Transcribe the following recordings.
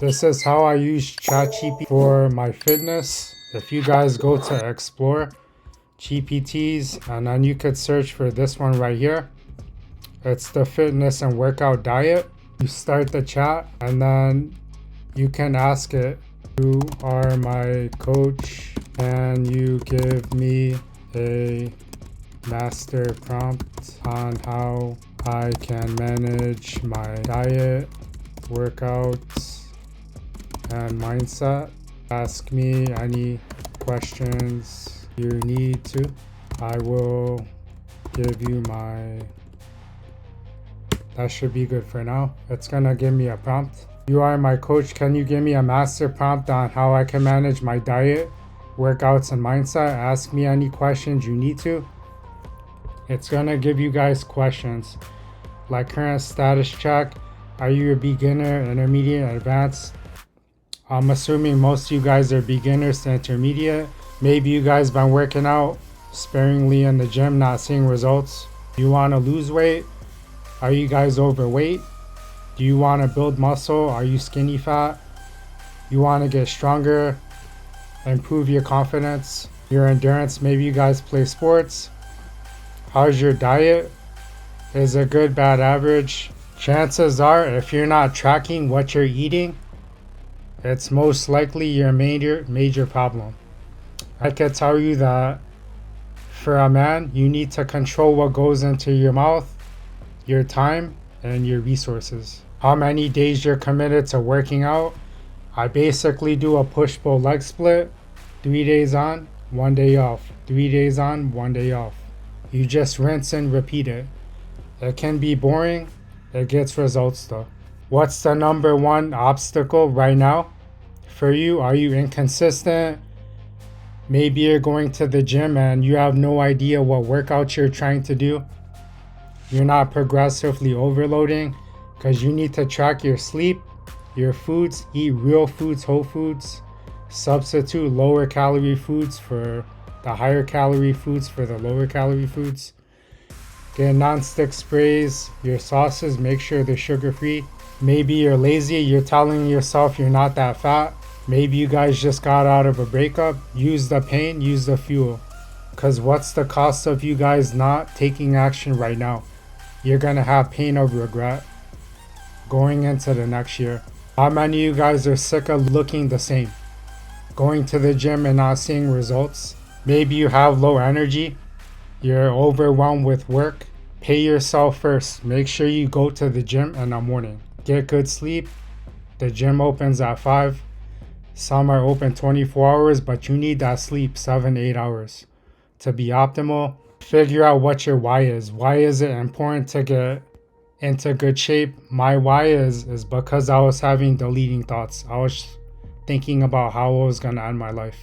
This is how I use ChatGPT for my fitness. If you guys go to explore GPTs and then you could search for this one right here. It's the fitness and workout diet. You start the chat and then you can ask it, you are my coach and you give me a master prompt on how I can manage my diet, workouts, and mindset. Ask me any questions you need to. I will give you my... That should be good for now. It's gonna give me a prompt. You are my coach. Can you give me a master prompt on how I can manage my diet, workouts, and mindset? Ask me any questions you need to. It's gonna give you guys questions like current status check. Are you a beginner, intermediate, advanced? I'm assuming most of you guys are beginners to intermediate. Maybe you guys been working out sparingly in the gym, not seeing results. You want to lose weight? Are you guys overweight? Do you want to build muscle? Are you skinny fat? You want to get stronger, improve your confidence, your endurance? Maybe you guys play sports. How's your diet? Is it good, bad, average? Chances are, if you're not tracking what you're eating, it's most likely your major problem. I can tell you that for a man, you need to control what goes into your mouth, your time, and your resources. How many days you're committed to working out? I basically do a push-pull leg split, 3 days on, 1 day off, 3 days on, 1 day off. You just rinse and repeat it. It can be boring, it gets results though. What's the number one obstacle right now for you? Are you inconsistent? Maybe you're going to the gym and you have no idea what workouts you're trying to do. You're not progressively overloading because you need to track your sleep, your foods, eat real foods, whole foods, substitute lower calorie foods for the higher calorie foods for the lower calorie foods. Get non-stick sprays, your sauces, make sure they're sugar-free. Maybe you're lazy, you're telling yourself you're not that fat. Maybe you guys just got out of a breakup. Use the pain, use the fuel. Because what's the cost of you guys not taking action right now? You're going to have pain of regret going into the next year. How many of you guys are sick of looking the same? Going to the gym and not seeing results? Maybe you have low energy. You're overwhelmed with work. Pay yourself first. Make sure you go to the gym in the morning. Get good sleep. The gym opens at 5. Some are open 24 hours, but you need that sleep 7-8 hours to be optimal. Figure out what your why is. Why is it important to get into good shape? My why is because I was having deleting thoughts. I was thinking about how I was going to end my life.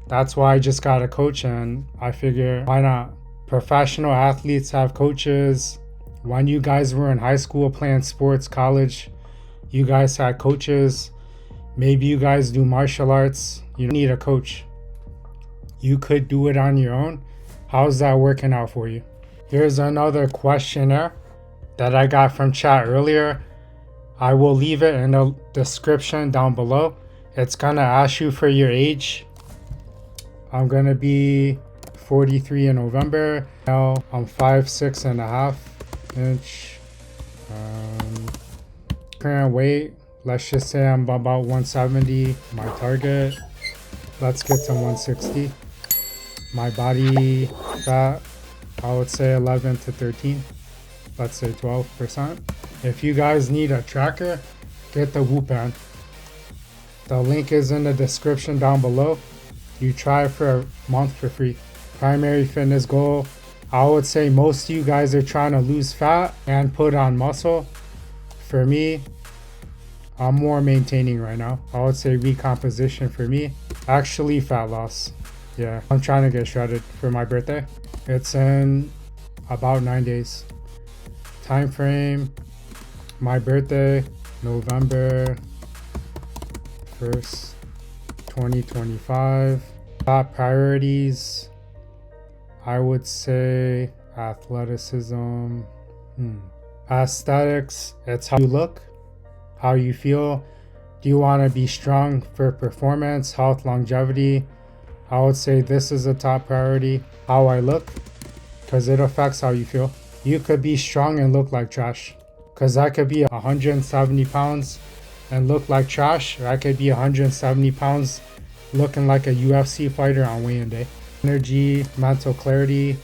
That's why I just got a coach, and I figure, why not? Professional athletes have coaches. When you guys were in high school playing sports, college, you guys had coaches. Maybe you guys do martial arts. You don't need a coach. You could do it on your own. How's that working out for you? Here's another questionnaire that I got from chat earlier. I will leave it in the description down below. It's gonna ask you for your age. I'm gonna be 43 in November. Now I'm 5'6.5" Current weight, let's just say I'm about 170. My target, let's get to 160. My body fat, I would say 11 to 13. Let's say 12%. If you guys need a tracker, get the Whoop band. The link is in the description down below. You try it for a month for free. Primary fitness goal, I would say most of you guys are trying to lose fat and put on muscle. For me, I'm more maintaining right now. I would say recomposition for me. Actually, fat loss. Yeah, I'm trying to get shredded for my birthday. It's in about 9 days. Time frame, my birthday, November 1st, 2025. Top priorities, I would say athleticism, aesthetics. It's how you look, how you feel, Do you want to be strong for performance, health, longevity? I would say this is a top priority. How I look, because it affects how you feel. You could be strong and look like trash, because I could be 170 pounds and look like trash, or I could be 170 pounds looking like a UFC fighter on weigh-in day. Energy, mental clarity,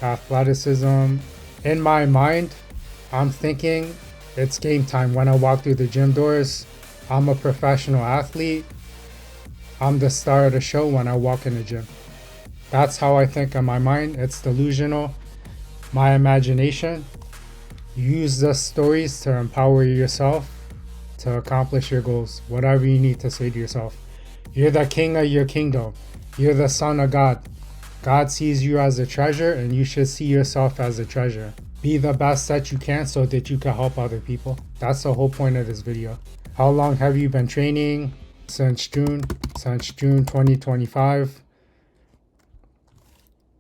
athleticism. In my mind, I'm thinking it's game time when I walk through the gym doors. I'm a professional athlete. I'm the star of the show when I walk in the gym. That's how I think in my mind. It's delusional. My imagination. Use the stories to empower yourself to accomplish your goals. Whatever you need to say to yourself. You're the king of your kingdom. You're the son of God. God sees you as a treasure, and you should see yourself as a treasure. Be the best that you can so that you can help other people. That's the whole point of this video. How long have you been training? Since June 2025.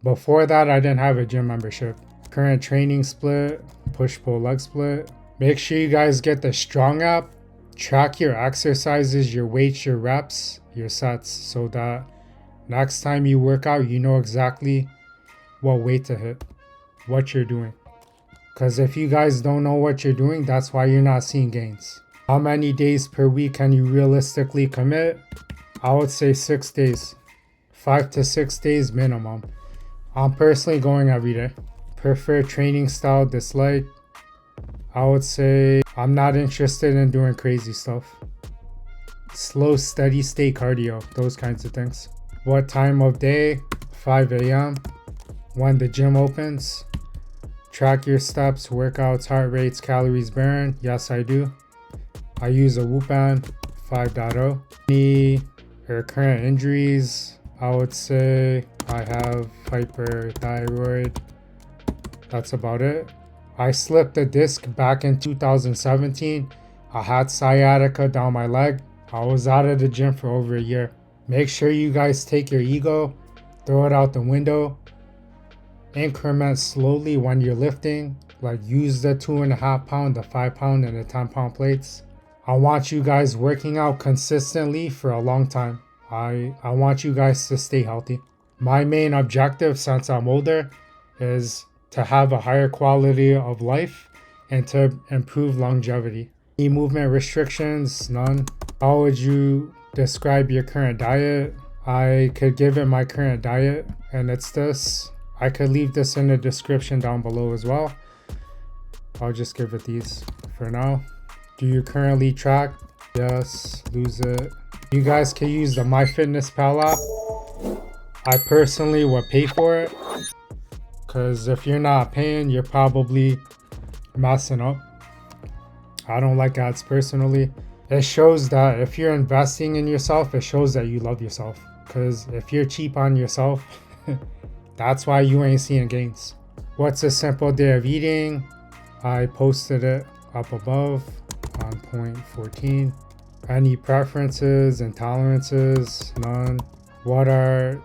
Before that, I didn't have a gym membership. Current training split, push-pull leg split. Make sure you guys get the Strong app. Track your exercises, your weights, your reps, your sets, so that next time you work out, you know exactly what weight to hit, what you're doing. Because if you guys don't know what you're doing, that's why you're not seeing gains. How many days per week can you realistically commit? I would say 6 days. 5 to 6 days minimum. I'm personally going every day. Preferred training style, dislike. I would say I'm not interested in doing crazy stuff. Slow, steady state cardio, those kinds of things. What time of day? 5 a.m. When the gym opens. Track your steps, workouts, heart rates, calories burned. Yes, I do. I use a Whoop band 5.0. Any current injuries? I would say I have hyperthyroid. That's about it. I slipped a disc back in 2017. I had sciatica down my leg. I was out of the gym for over a year. Make sure you guys take your ego, throw it out the window. Increment slowly when you're lifting. Like use the 2.5 pound, the 5 pound, and the 10 pound plates. I want you guys working out consistently for a long time. I want you guys to stay healthy. My main objective since I'm older is to have a higher quality of life and to improve longevity. Any movement restrictions? None. How would you describe your current diet? I could give it my current diet, and it's this. I could leave this in the description down below as well. I'll just give it these for now. Do you currently track? Yes. Lose it. You guys can use the MyFitnessPal app. I personally would pay for it, because if you're not paying, you're probably messing up. I don't like ads personally. It shows that if you're investing in yourself, it shows that you love yourself. Because if you're cheap on yourself, that's why you ain't seeing gains. What's a simple day of eating? I posted it up above on point 14. Any preferences, intolerances? None. What are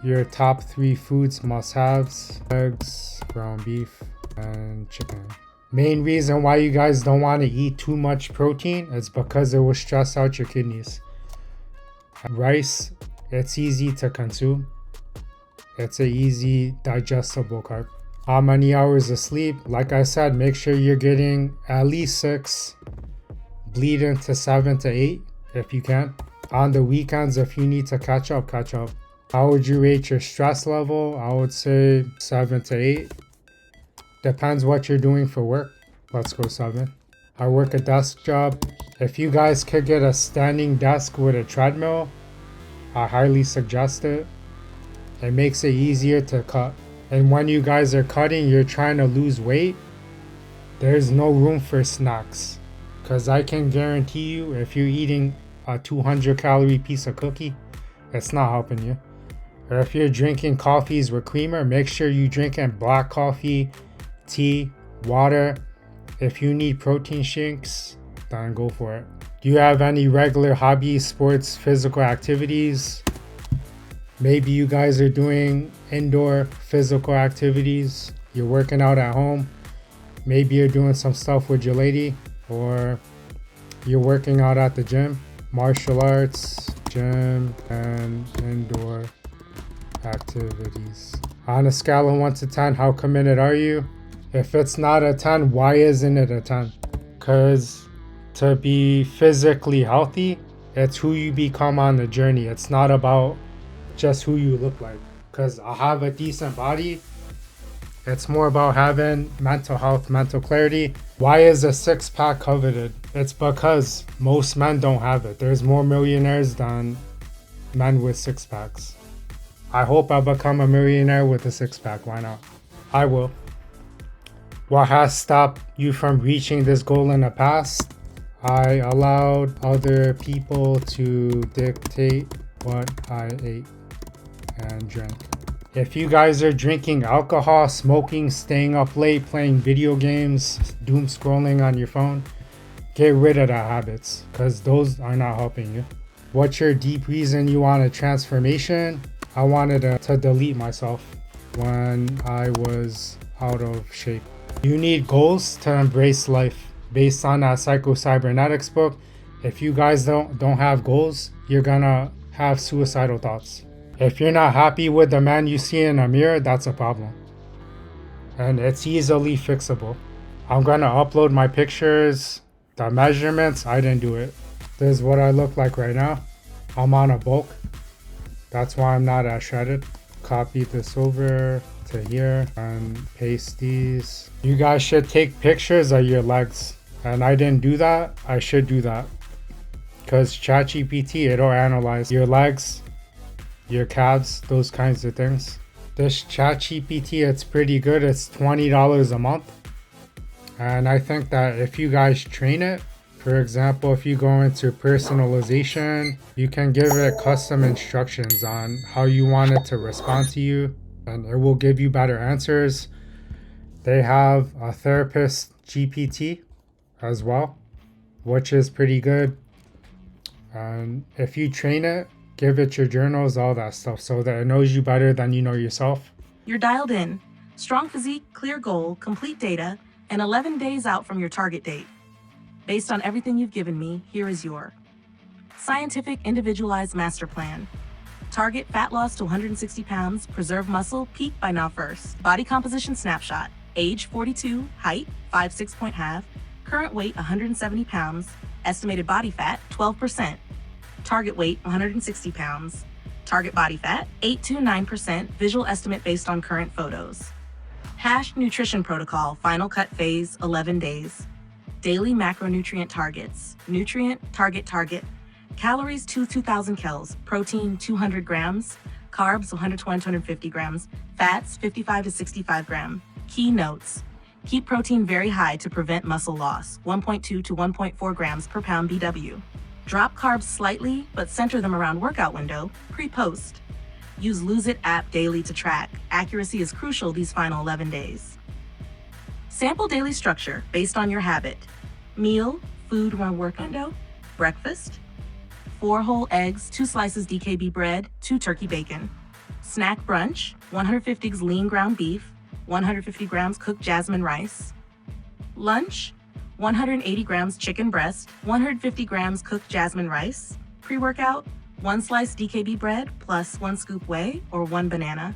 your top 3 foods must-haves? Eggs, ground beef, and chicken. Main reason why you guys don't want to eat too much protein is because it will stress out your kidneys. Rice, it's easy to consume. It's an easy digestible carb. How many hours of sleep? Like I said, make sure you're getting at least 6. Bleed into 7 to 8 if you can. On the weekends, if you need to catch up, catch up. How would you rate your stress level? I would say 7 to 8. Depends what you're doing for work. Let's go 7. I work a desk job. If you guys could get a standing desk with a treadmill, I highly suggest it. It makes it easier to cut. And when you guys are cutting, you're trying to lose weight, there's no room for snacks. Because I can guarantee you, if you're eating a 200 calorie piece of cookie, it's not helping you. Or if you're drinking coffees with creamer, make sure you drinking black coffee, tea, water. If you need protein shakes, then go for it. Do you have any regular hobbies, sports, physical activities? Maybe you guys are doing indoor physical activities. You're working out at home. Maybe you're doing some stuff with your lady, or You're working out at the gym, martial arts, gym, and indoor activities. On a scale of 1 to 10, how committed are you? If it's not a 10, why isn't it a 10? Because to be physically healthy, it's who you become on the journey. It's not about just who you look like. Because I have a decent body. It's more about having mental health, mental clarity. Why is a six-pack coveted? It's because most men don't have it. There's more millionaires than men with six-packs. I hope I become a millionaire with a six-pack. Why not? I will. What has stopped you from reaching this goal in the past? I allowed other people to dictate what I ate and drank. If you guys are drinking alcohol, smoking, staying up late, playing video games, doom scrolling on your phone, get rid of that habits, because those are not helping you. What's your deep reason you want a transformation? I wanted to delete myself when I was out of shape. You need goals to embrace life. Based on that psycho-cybernetics book, if you guys don't have goals, you're gonna have suicidal thoughts. If you're not happy with the man you see in a mirror, that's a problem. And it's easily fixable. I'm gonna upload my pictures, the measurements, I didn't do it. This is what I look like right now. I'm on a bulk. That's why I'm not as shredded. Copy this over to here and paste these. You guys should take pictures of your legs. And I didn't do that. I should do that. Because ChatGPT, it'll analyze your legs, your calves, those kinds of things. This ChatGPT, it's pretty good. It's $20 a month. And I think that if you guys train it, for example, if you go into personalization, you can give it custom instructions on how you want it to respond to you, and it will give you better answers. They have a therapist GPT as well, which is pretty good. And if you train it, give it your journals, all that stuff, so that it knows you better than you know yourself. You're dialed in. Strong physique, clear goal, complete data, and 11 days out from your target date. Based on everything you've given me, here is your scientific individualized master plan. Target fat loss to 160 pounds, preserve muscle, peak by now first. Body composition snapshot. Age 42, height 5'6.5", current weight 170 pounds, estimated body fat 12%. Target weight 160 pounds. Target body fat 8 to 9%, visual estimate based on current photos. Hash nutrition protocol, final cut phase 11 days. Daily macronutrient targets. Nutrient target. Calories 2,000 cals. Protein 200 grams. Carbs 120 to 150 grams. Fats 55 to 65 grams. Key notes. Keep protein very high to prevent muscle loss. 1.2 to 1.4 grams per pound BW. Drop carbs slightly, but center them around workout window, pre-post. Use Lose It app daily to track. Accuracy is crucial these final 11 days. Sample daily structure based on your habit. Meal, food around work window, breakfast, 4 whole eggs, 2 slices DKB bread, 2 turkey bacon. Snack brunch, 150 g lean ground beef, 150 grams cooked jasmine rice. Lunch, 180 grams chicken breast, 150 grams cooked jasmine rice. Pre-workout, 1 slice DKB bread plus 1 scoop whey or 1 banana.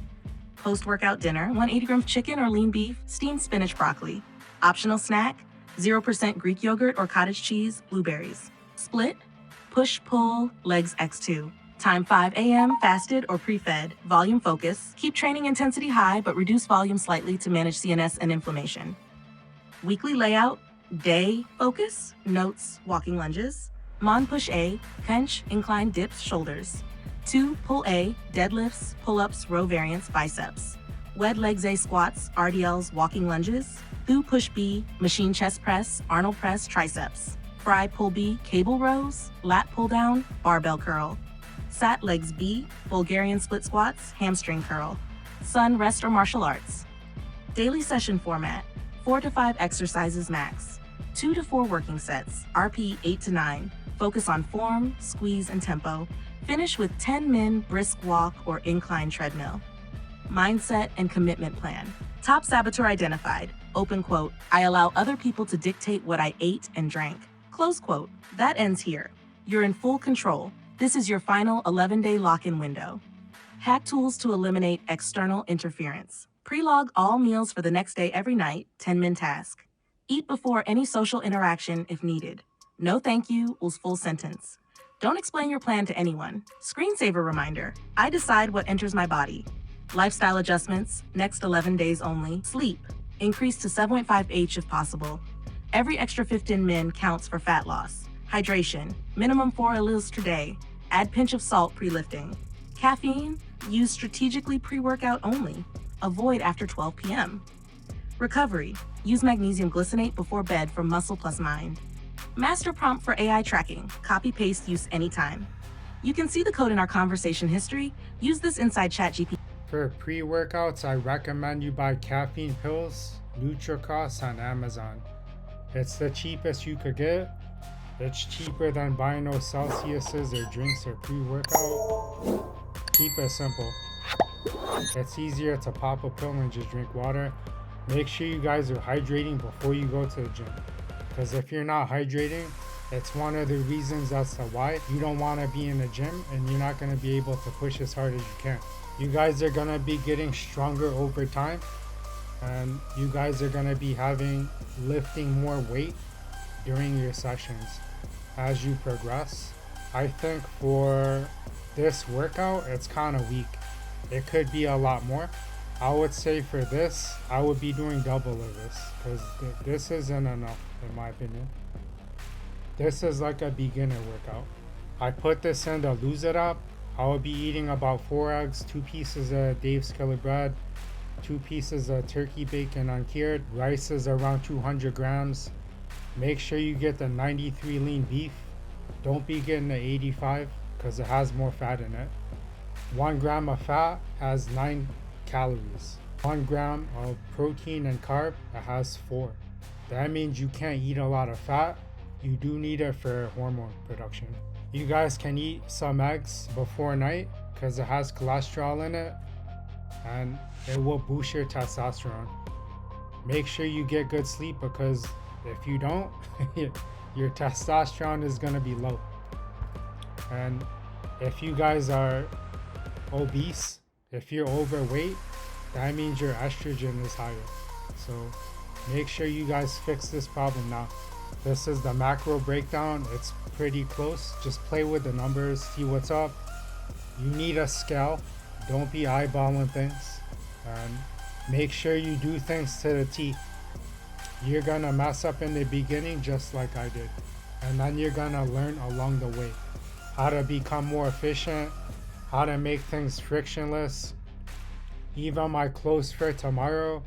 Post-workout dinner, 180 grams chicken or lean beef, steamed spinach broccoli. Optional snack, 0% Greek yogurt or cottage cheese, blueberries. Split, push-pull, legs x2. Time 5 a.m., fasted or pre-fed. Volume focus. Keep training intensity high, but reduce volume slightly to manage CNS and inflammation. Weekly layout, day focus, notes, walking lunges. Mon push A, bench, incline dips, shoulders. 2, pull A, deadlifts, pull-ups, row variants, biceps. Wed legs A squats, RDLs, walking lunges. Thu push B, machine chest press, Arnold press, triceps. Fry pull B, cable rows, lat pull down, barbell curl. Sat legs B, Bulgarian split squats, hamstring curl. Sun rest or martial arts. Daily session format, 4 to 5 exercises max. 2 to 4 working sets, RP 8 to 9. Focus on form, squeeze, and tempo. Finish with 10 min brisk walk or incline treadmill. Mindset and commitment plan. Top saboteur identified. Open quote, I allow other people to dictate what I ate and drank. Close quote. That ends here. You're in full control. This is your final 11-day lock-in window. Hack tools to eliminate external interference. Pre-log all meals for the next day every night, 10-min task. Eat before any social interaction if needed. No thank you equals full sentence. Don't explain your plan to anyone. Screensaver reminder. I decide what enters my body. Lifestyle adjustments, next 11 days only. Sleep, increase to 7.5H if possible. Every extra 15 min counts for fat loss. Hydration, minimum 4 ml per day. Add pinch of salt pre-lifting. Caffeine, use strategically pre-workout only. Avoid after 12 p.m. Recovery, use magnesium glycinate before bed for muscle plus mind. Master prompt for AI tracking, copy-paste use anytime. You can see the code in our conversation history. Use this inside ChatGPT. For pre-workouts, I recommend you buy caffeine pills, NutriCross on Amazon. It's the cheapest you could get. It's cheaper than buying those Celsiuses or drinks or pre-workout. Keep it simple. It's easier to pop a pill and just drink water. Make sure you guys are hydrating before you go to the gym. Because if you're not hydrating, it's one of the reasons as to why you don't want to be in the gym and you're not going to be able to push as hard as you can. You guys are going to be getting stronger over time, and you guys are going to be lifting more weight during your sessions as you progress. I think for this workout, it's kind of weak. It could be a lot more. I would say for this, I would be doing double of this, because this isn't enough in my opinion. This is like a beginner workout. I put this in to lose it up. I will be eating about 4 eggs, 2 pieces of Dave's Killer Bread, 2 pieces of turkey bacon uncured. Rice is around 200 grams. Make sure you get the 93 lean beef. Don't be getting the 85 because it has more fat in it. 1 gram of fat has 9 calories. 1 gram of protein and carb, it has 4. That means you can't eat a lot of fat. You do need it for hormone production. You guys can eat some eggs before night because it has cholesterol in it and it will boost your testosterone. Make sure you get good sleep because if you don't, your testosterone is going to be low. And if you guys are obese, if you're overweight, that means your estrogen is higher. So make sure you guys fix this problem now. This is the macro breakdown. It's pretty close. Just play with the numbers, see what's up. You need a scale. Don't be eyeballing things. And make sure you do things to the T. You're gonna mess up in the beginning just like I did. And then you're gonna learn along the way how to become more efficient, how to make things frictionless. Even my clothes for tomorrow,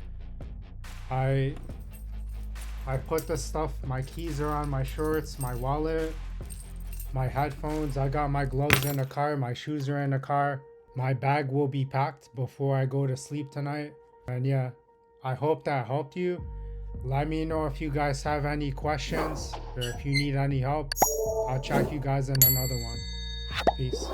I put the stuff, my keys are on my shorts, my wallet, my headphones. I got my gloves in the car, my shoes are in the car. My bag will be packed before I go to sleep tonight. And yeah, I hope that helped you. Let me know if you guys have any questions or if you need any help. I'll check you guys in another one. Peace.